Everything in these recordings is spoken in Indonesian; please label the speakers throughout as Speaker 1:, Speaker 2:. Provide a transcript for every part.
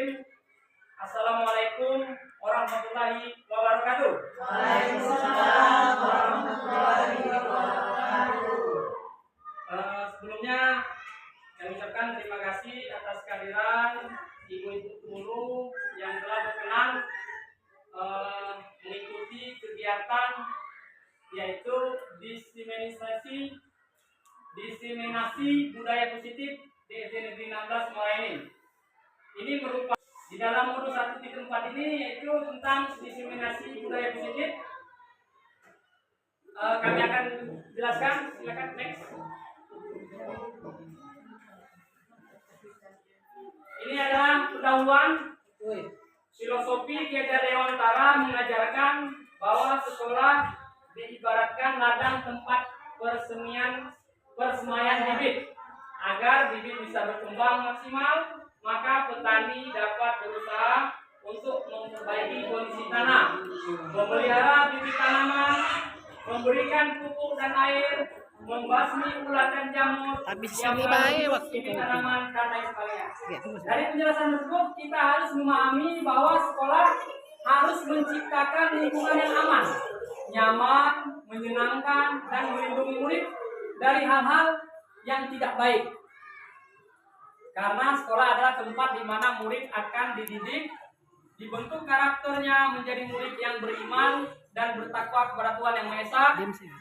Speaker 1: Bismillahirrahmanirrahim. Assalamualaikum warahmatullahi wabarakatuh.
Speaker 2: Waalaikumsalam warahmatullahi wabarakatuh.
Speaker 1: Sebelumnya kami ucapkan terima kasih atas kehadiran ibu-ibu guru yang telah berkenan mengikuti kegiatan yaitu diseminasi budaya positif di SD Negeri 16 Muara Enim. Ini merupakan di dalam modul 1.4 ini yaitu tentang diseminasi budaya positif. Kami akan jelaskan, silakan next. Ini adalah pendahuluan. Filosofi Ki Hajar Dewantara mengajarkan bahwa sekolah diibaratkan ladang tempat persemaian bibit. Agar bibit bisa berkembang maksimal, maka petani dapat berusaha untuk memperbaiki kondisi tanah, memelihara bibit tanaman, memberikan pupuk dan air, membasmi ulat dan jamur yang merusak bibit tanaman dan lain sebagainya. Dari penjelasan tersebut kita harus memahami bahwa sekolah harus menciptakan lingkungan yang aman, nyaman, menyenangkan, dan melindungi murid dari hal-hal yang tidak baik. Karena sekolah adalah tempat di mana murid akan dididik, dibentuk karakternya menjadi murid yang beriman dan bertakwa kepada Tuhan Yang Maha Esa,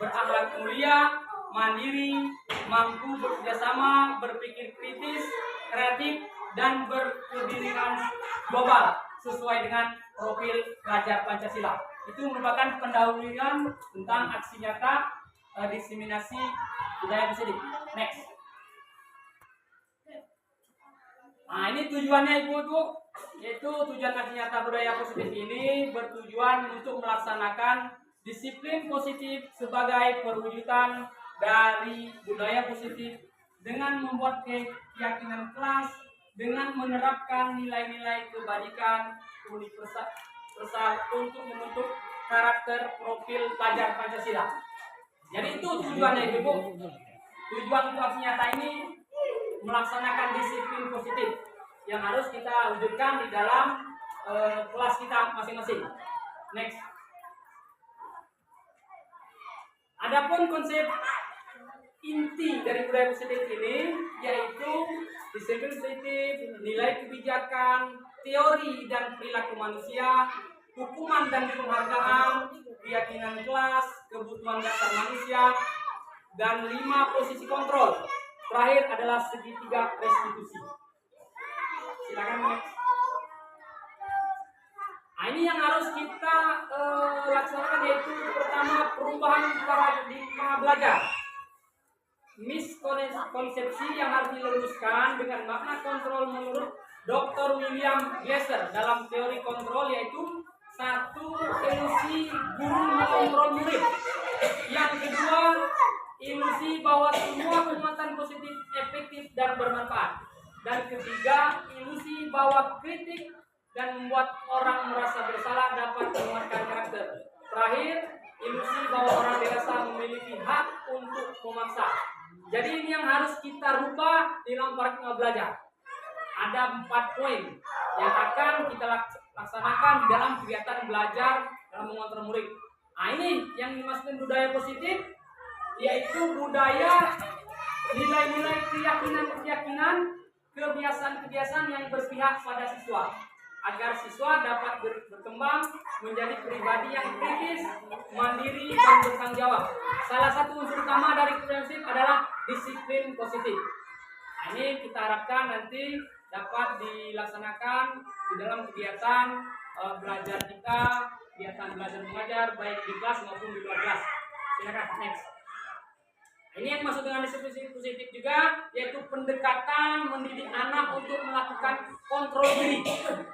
Speaker 1: berakhlak mulia, mandiri, mampu bekerjasama, berpikir kritis, kreatif, dan berpendidikan global sesuai dengan profil pelajar Pancasila. Itu merupakan pendahuluan tentang aksi nyata diseminasi budaya positif. Next. Nah, ini tujuannya Ibu-ibu, yaitu tujuan aksi nyata budaya positif ini bertujuan untuk melaksanakan disiplin positif sebagai perwujudan dari budaya positif dengan membuat keyakinan kelas, dengan menerapkan nilai-nilai kebajikan universal untuk membentuk karakter profil pelajar Pancasila. Jadi itu tujuannya Ibu. Tujuan untuk aksi nyata ini melaksanakan disiplin positif yang harus kita wujudkan di dalam kelas kita masing-masing. Next. Adapun konsep inti dari budaya positif ini yaitu disiplin positif, nilai kebijakan, teori dan perilaku manusia, hukuman dan penghargaan, keyakinan kelas, kebutuhan dasar manusia, dan 5 posisi kontrol. Terakhir adalah segitiga restitusi. Silakan next. Nah, ini yang harus kita laksanakan yaitu pertama perubahan paradigma belajar. Miskonsepsi yang harus diluruskan dengan makna kontrol menurut Dr. William Glasser dalam teori kontrol yaitu 1. Ilusi guru mengontrol murid. Yang kedua, ilusi bahwa semua kegiatan positif efektif dan bermanfaat. Dan ketiga, ilusi bahwa kritik dan membuat orang merasa bersalah dapat menguatkan karakter. Terakhir, ilusi bahwa orang dewasa memiliki hak untuk memaksa. Jadi ini yang harus kita rubah dalam paradigma belajar. Ada 4 poin yang akan kita laksanakan di dalam kegiatan belajar dalam mengontrol murid. Nah, ini yang dimaksudkan budaya positif, yaitu budaya nilai-nilai keyakinan, kebiasaan-kebiasaan yang berpihak pada siswa, agar siswa dapat berkembang menjadi pribadi yang kritis, mandiri, dan bertanggung jawab. Salah satu unsur utama dari prinsip adalah disiplin positif. Nah, ini kita harapkan nanti dapat dilaksanakan di dalam kegiatan belajar kita, kegiatan belajar mengajar baik di kelas maupun di luar kelas. Silakan next. Ini yang maksud dengan disiplin positif juga yaitu pendekatan mendidik anak untuk melakukan kontrol diri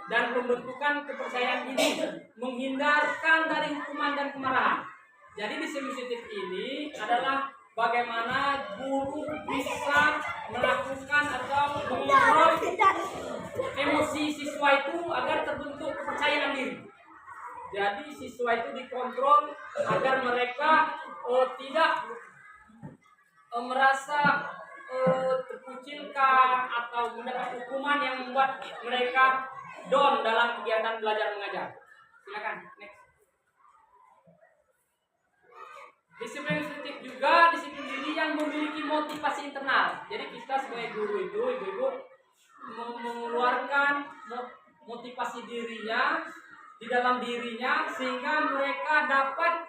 Speaker 1: dan pembentukan kepercayaan diri, menghindarkan dari hukuman dan kemarahan. Jadi disiplin positif ini adalah bagaimana guru bisa melakukan atau mengontrol emosi siswa itu agar terbentuk kepercayaan diri. Jadi siswa itu dikontrol agar mereka tidak merasa terkucilkan atau mendapat hukuman yang membuat mereka down dalam kegiatan belajar mengajar. Silakan, next. Disiplin sensitif juga disiplin diri yang memiliki motivasi internal. Jadi kita sebagai guru itu, ibu-ibu mengeluarkan motivasi dirinya di dalam dirinya sehingga mereka dapat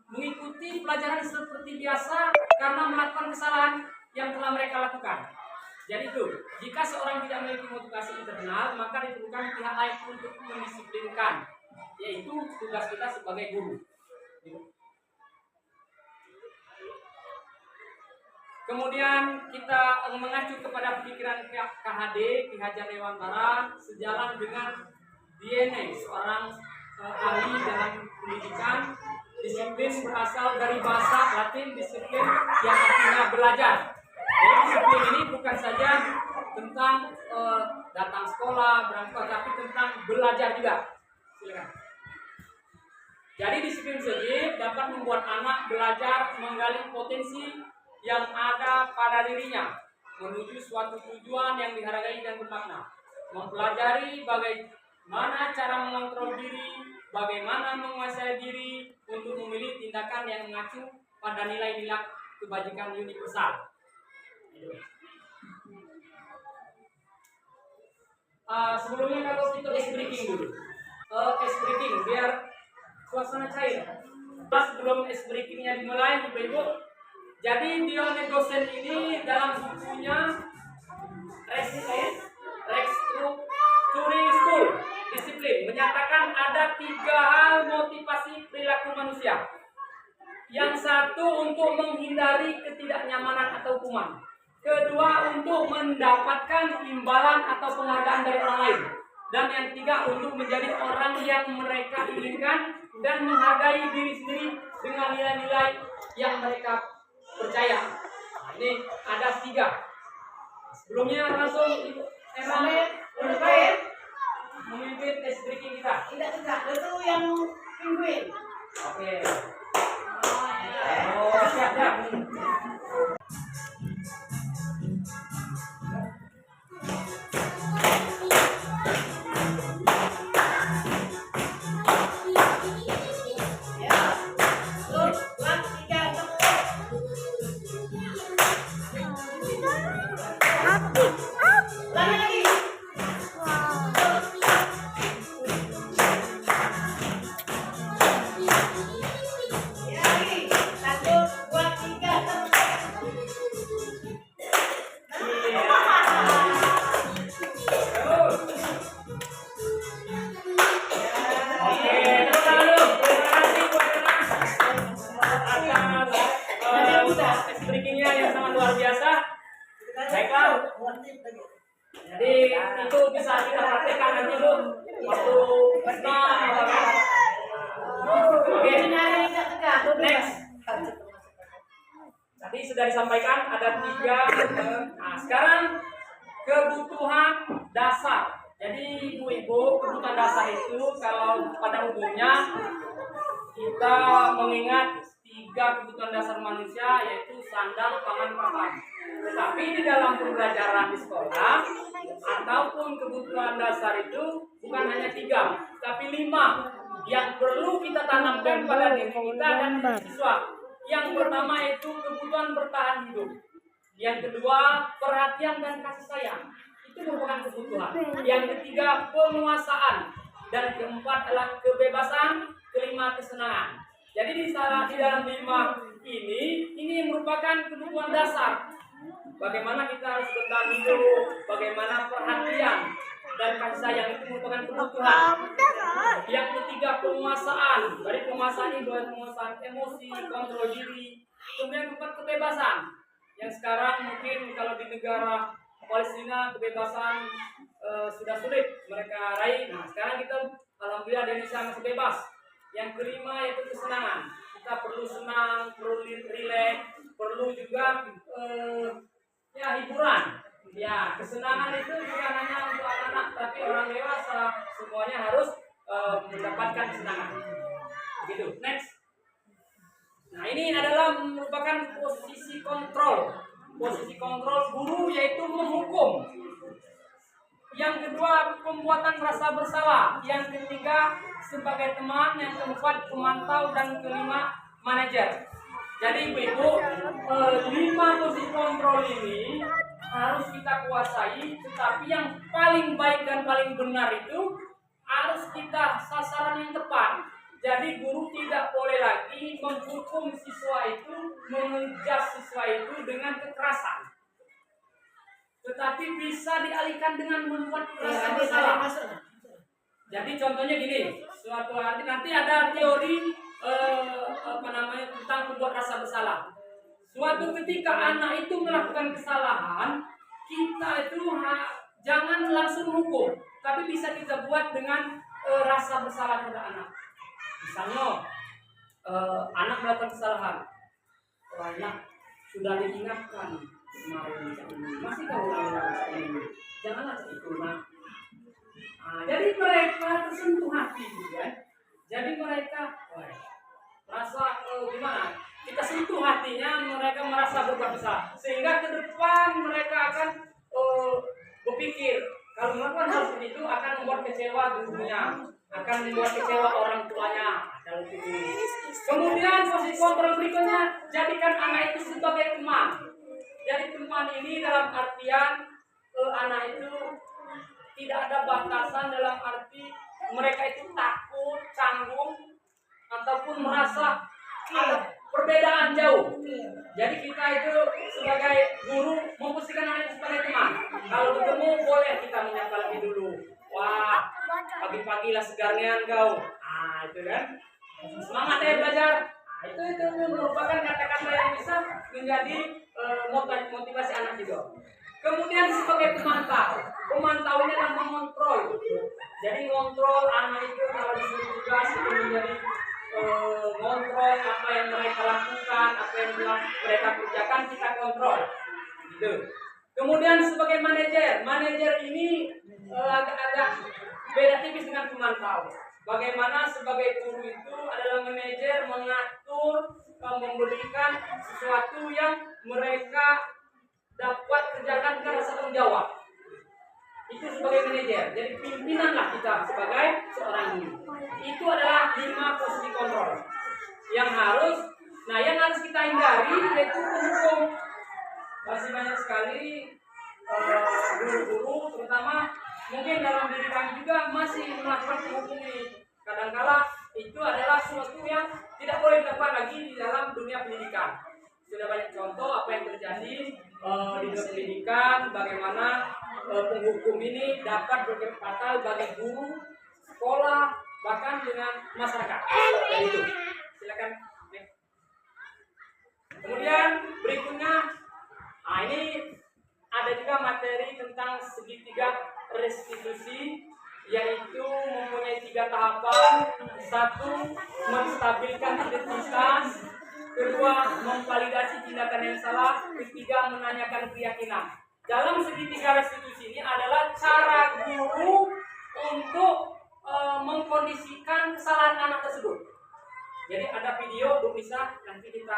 Speaker 1: mengikuti pelajaran seperti biasa karena melakukan kesalahan yang telah mereka lakukan. Jadi itu, jika seorang tidak memiliki motivasi internal, maka diperlukan pihak lain untuk mendisiplinkan, yaitu tugas kita sebagai guru. Kemudian kita mengacu kepada pemikiran KHD, Ki Hajar Dewantara, sejalan dengan DNA, seorang ahli dalam pendidikan. Disiplin berasal dari bahasa Latin disiplin yang artinya belajar. Jadi disiplin ini bukan saja tentang datang sekolah, berangkat, tapi tentang belajar juga. Silakan. Jadi disiplin sensitif dapat membuat anak belajar menggali potensi yang ada pada dirinya menuju suatu tujuan yang dihargai dan bermakna. Mempelajari bagaimana cara mengontrol diri, bagaimana menguasai diri untuk memilih tindakan yang mengacu pada nilai-nilai kebajikan universal. Sebelumnya kalau kita ice breaking dulu, ice breaking biar suasana cair. Sebelum ice breakingnya dimulai, ibu-ibu. Jadi Dione dosen ini dalam bukunya Restructuring School Disiplin menyatakan ada 3 hal motivasi perilaku manusia. Yang satu untuk menghindari ketidaknyamanan atau hukuman. Kedua untuk mendapatkan imbalan atau penghargaan dari orang lain. Dan yang ketiga untuk menjadi orang yang mereka inginkan dan menghargai diri sendiri dengan nilai-nilai yang mereka percaya. Nah, ini ada 3. Sebelumnya langsung Emma memimpin tes breaking kita.
Speaker 2: Tidak tegak, itu yang penguin.
Speaker 1: Oke. Oh, siap. Breakingnya yang sangat luar biasa. Baiklah. Jadi itu bisa kita praktekkan nanti Bu waktu Oke. Next. Tadi sudah disampaikan ada 3. Nah, sekarang kebutuhan dasar. Jadi ibu-ibu, kebutuhan dasar itu kalau pada umumnya kita mengingat 3 kebutuhan dasar manusia, yaitu sandang, pangan, papan. Tetapi di dalam pembelajaran di sekolah ataupun kebutuhan dasar itu bukan hanya 3, tapi 5 yang perlu kita tanamkan pada diri kita dan siswa. Yang pertama itu kebutuhan bertahan hidup. Yang kedua perhatian dan kasih sayang. Itu merupakan kebutuhan. Yang ketiga penguasaan. Dan keempat adalah kebebasan. Kelima kesenangan. Jadi di dalam 5 ini merupakan kebutuhan dasar. Bagaimana kita harus bertahan hidup, bagaimana perhatian dan kasih sayang itu merupakan kebutuhan. Yang ketiga penguasaan. Dari penguasaan ini penguasaan emosi, kontrol diri. Kemudian keempat kebebasan. Yang sekarang mungkin kalau di negara Palestina kebebasan sudah sulit mereka raih. Nah sekarang kita alhamdulillah di Indonesia masih bebas. Yang kelima yaitu kesenangan. Kita perlu senang, perlu rileks, perlu juga hiburan. Ya, kesenangan itu bukan hanya untuk anak-anak, tapi orang dewasa semuanya harus mendapatkan kesenangan. Gitu. Next. Nah, ini adalah merupakan posisi kontrol. Posisi kontrol guru yaitu menghukum. Yang kedua, pembuatan rasa bersalah. Yang ketiga, sebagai teman. Yang keempat, pemantau. Dan kelima, manajer. Jadi Ibu, 5 posisi kontrol ini harus kita kuasai. Tetapi yang paling baik dan paling benar itu harus kita sasaran yang tepat. Jadi guru tidak boleh lagi menghukum siswa itu, mengejas siswa itu dengan kekerasan. Tetapi bisa dialihkan dengan membuat rasa bersalah. Jadi contohnya gini, suatu hari nanti ada teori tentang membuat rasa bersalah. Suatu ketika anak itu melakukan kesalahan, kita itu jangan langsung hukum, tapi bisa kita buat dengan rasa bersalah pada anak. Misalnya anak melakukan kesalahan, anak sudah diingatkan kemarin ini, masih kau ulang ini, janganlah itu nak. Jadi mereka tersentuh hati, kan? Jadi mereka rasa gimana? Kita sentuh hatinya, mereka merasa berbuat besar, sehingga ke depan mereka akan berpikir kalau melakukan hal seperti itu akan membuat kecewa gurunya, akan membuat kecewa orang tuanya. Kemudian posisi kontrol berikutnya, jadikan anak itu sebagai teman. Jadi teman ini dalam artian anak itu tidak ada batasan, dalam arti mereka itu takut, canggung, ataupun merasa ada perbedaan jauh. Jadi kita itu sebagai guru memposisikan anak itu sebagai teman. Kalau ketemu boleh kita menyapa lebih dulu. Wah, pagi-pagi lah segarnya engkau. Itu kan. Semangat ya belajar. Itu merupakan kata-kata yang bisa menjadi motivasi anak juga. Kemudian sebagai pemantau. Pemantau ini adalah mengontrol. Jadi mengontrol anak itu kalau disuruh tugas itu menjadi ngontrol apa yang mereka lakukan, apa yang mereka kerjakan, kita kontrol. Gitu. Kemudian sebagai manajer ini agak-agak beda tipis dengan pemantau. Bagaimana sebagai guru itu adalah manajer, mengatur, memberikan sesuatu yang mereka dapat kerjakan dengan rasa tanggung jawab. Itu sebagai manajer. Jadi pimpinanlah kita sebagai seorang guru. Itu adalah 5 posisi kontrol yang harus kita hindari, yaitu penghukum. Masih banyak sekali guru-guru, terutama mungkin dalam diri kami juga masih melakukan penghukum ini. Kadang-kala itu adalah sesuatu yang tidak boleh dilakukan lagi di dalam dunia pendidikan. Sudah banyak contoh apa yang terjadi di dunia pendidikan, bagaimana penghukum ini dapat berefek fatal bagi guru, sekolah, bahkan dengan masyarakat. Dan itu, silakan. Kemudian berikutnya, ini ada juga materi tentang segitiga restitusi, yaitu mempunyai 3 tahapan. 1, menstabilkan identitas. 2, memvalidasi tindakan yang salah. 3, menanyakan keyakinan. Dalam segitiga restitusi ini adalah cara guru untuk mengkondisikan kesalahan anak tersebut. Jadi ada video, Bu bisa nanti kita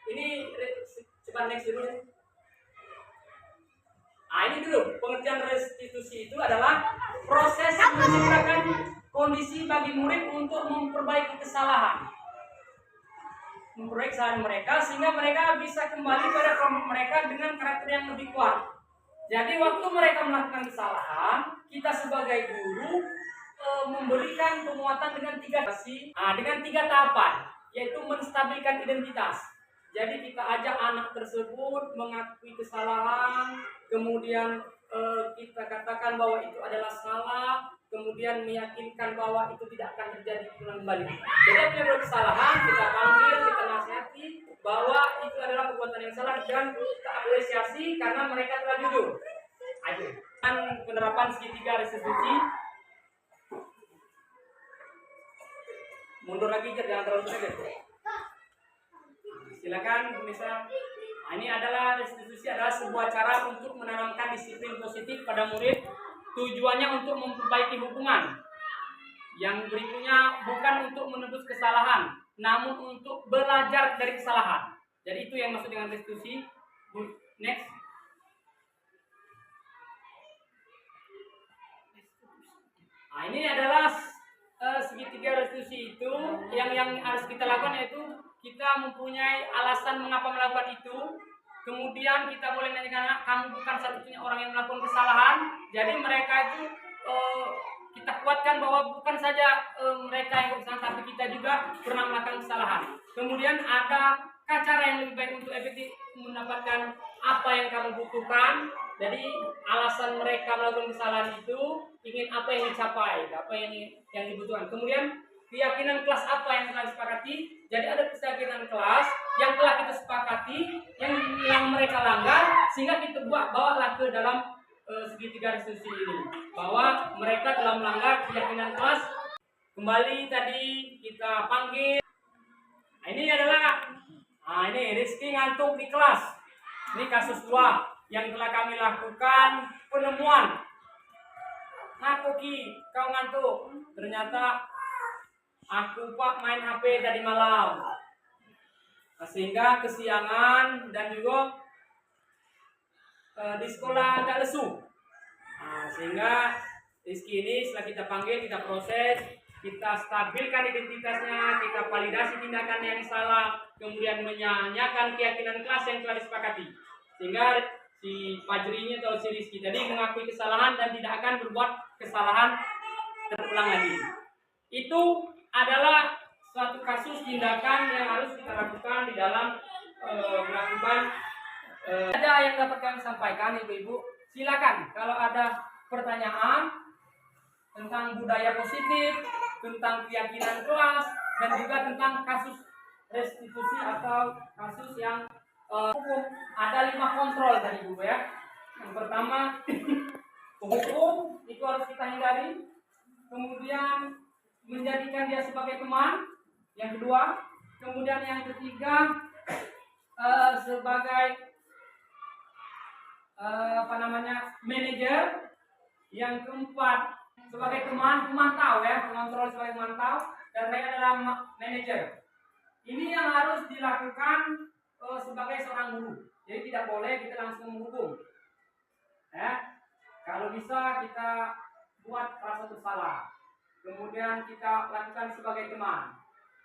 Speaker 1: ini coba next dulu. Ini dulu pengertian restitusi itu adalah proses menciptakan kondisi bagi murid untuk memperbaiki kesalahan mereka sehingga mereka bisa kembali pada kelompok mereka dengan karakter yang lebih kuat. Jadi waktu mereka melakukan kesalahan, kita sebagai guru memberikan penguatan dengan 3 tahapan, yaitu menstabilkan identitas. Jadi kita ajak anak tersebut mengakui kesalahan, kemudian kita katakan bahwa itu adalah salah, kemudian meyakinkan bahwa itu tidak akan terjadi kembali. Jadi apabila kesalahan, kita panggil, kita nasihati bahwa itu adalah perbuatan yang salah dan kita apresiasi karena mereka telah jujur. Ayo. Dan penerapan segitiga restitusi. Mundur lagi, jangan terlalu cepat. Silakan bisa. Ini adalah restitusi adalah sebuah cara untuk menanamkan disiplin positif pada murid. Tujuannya untuk memperbaiki hubungan. Yang berikutnya bukan untuk menebus kesalahan, namun untuk belajar dari kesalahan. Jadi itu yang maksud dengan restitusi. Next. ini adalah segitiga restitusi itu yang harus kita lakukan, yaitu kita mempunyai alasan mengapa melakukan itu. Kemudian kita boleh nanya, karena kamu bukan satu-satunya orang yang melakukan kesalahan. Jadi mereka itu kita kuatkan bahwa bukan saja mereka yang bersalah, tapi kita juga pernah melakukan kesalahan. Kemudian ada cara yang lebih baik untuk efektif mendapatkan apa yang kamu butuhkan. Jadi alasan mereka melakukan kesalahan itu ingin apa yang dicapai, apa yang dibutuhkan. Kemudian keyakinan kelas apa yang telah disepakati. Jadi ada keyakinan kelas yang telah kita sepakati, yang mereka langgar, sehingga kita bawalah ke dalam segitiga restitusi ini, bahwa mereka telah melanggar keyakinan kelas. Kembali tadi kita panggil. Nah, ini adalah ini Rizky ngantuk di kelas. Ini kasus 2 yang telah kami lakukan penemuan. Nah, Koki, kau ngantuk. Ternyata aku Pak main HP tadi malam. Nah, sehingga kesiangan dan juga di sekolah agak lesu. Nah, sehingga Rizky ini setelah kita panggil, kita proses, kita stabilkan identitasnya, kita validasi tindakan yang salah, kemudian menyanyikan keyakinan kelas yang telah disepakati. Sehingga si Fajri ini atau si Rizky tadi mengakui kesalahan dan tidak akan berbuat kesalahan terulang lagi. Itu adalah suatu kasus tindakan yang harus kita lakukan di dalam melakukan. Ada yang dapat kami sampaikan, ibu-ibu, silakan kalau ada pertanyaan tentang budaya positif, tentang keyakinan kelas, dan juga tentang kasus restitusi atau kasus yang hukum. Ada 5 kontrol tadi, ibu ya. Yang pertama, hukum itu harus kita hindari. Kemudian menjadikan dia sebagai teman. Yang kedua, kemudian yang ketiga sebagai manajer. Yang keempat sebagai teman pemantau ya, pengontrol sebagai pemantau, dan saya adalah manajer. Ini yang harus dilakukan sebagai seorang guru. Jadi tidak boleh kita langsung menghukum. Ya, kalau bisa kita buat rasa bersalah. Kemudian kita lakukan sebagai teman.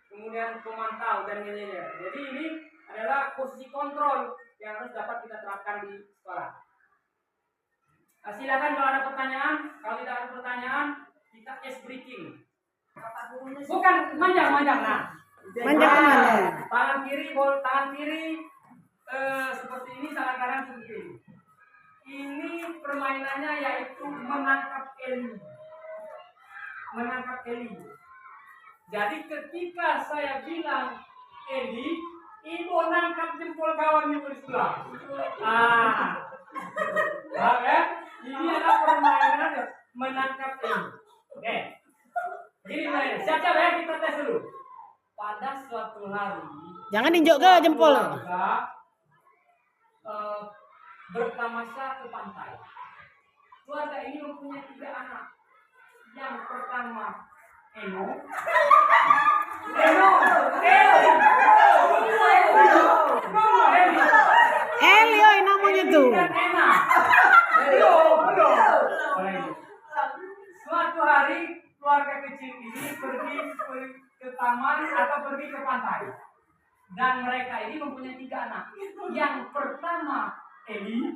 Speaker 1: Kemudian pemantau dan manajer. Jadi ini adalah posisi kontrol yang harus dapat kita terapkan di sekolah. Silakan kalau ada pertanyaan. Kalau tidak ada pertanyaan, kita ice breaking. Bukan manjang. Nah,
Speaker 3: Manjang kemana?
Speaker 1: Tangan kiri seperti ini, tangan kanan seperti ini. Ini permainannya yaitu menangkap Eli. Jadi ketika saya bilang Eli, ibu nangkap jempol kawan ibu di sebelah. Ini adalah permainan menangkap Eli. Oke. Jadi siap-siap ya, kita tes dulu. Pada suatu hari,
Speaker 3: Jangan injok ke jempol.
Speaker 1: Bertamasya ke pantai. Keluarga ini mempunyai 3 anak. Yang pertama Eno.
Speaker 3: Eli, oi namanya tuh.
Speaker 1: Suatu hari keluarga kecil ini pergi ke taman atau pergi ke pantai, dan mereka ini mempunyai 3 anak. Yang pertama Eli.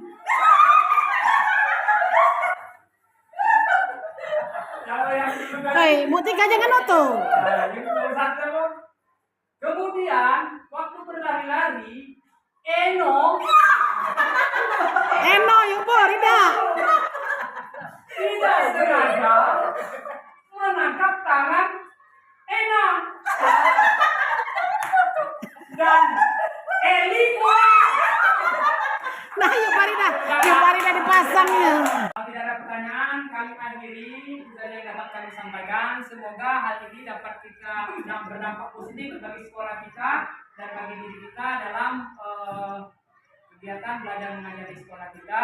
Speaker 1: Kalau yang
Speaker 3: Mutika jangan oto.
Speaker 1: Kemudian waktu berlari-lari, Eno
Speaker 3: Yuk Rida.
Speaker 1: tidak sengaja menangkap tangan Ena, dan Eli
Speaker 3: Nah, yuk Farida dipasangnya.
Speaker 1: Kalau tidak ada pertanyaan, kami akhiri saja yang dapat kami sampaikan. Semoga hal ini dapat kita berdampak positif bagi sekolah kita dan bagi diri kita dalam kegiatan belajar mengajar di sekolah kita.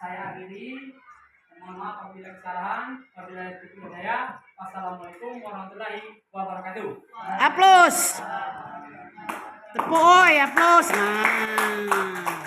Speaker 1: Saya akhiri. Mohon maaf apabila kesalahan, apabila tidak daya. Wassalamualaikum warahmatullahi wabarakatuh.
Speaker 3: Aplaus. Tepuk oi, aplaus. Nah.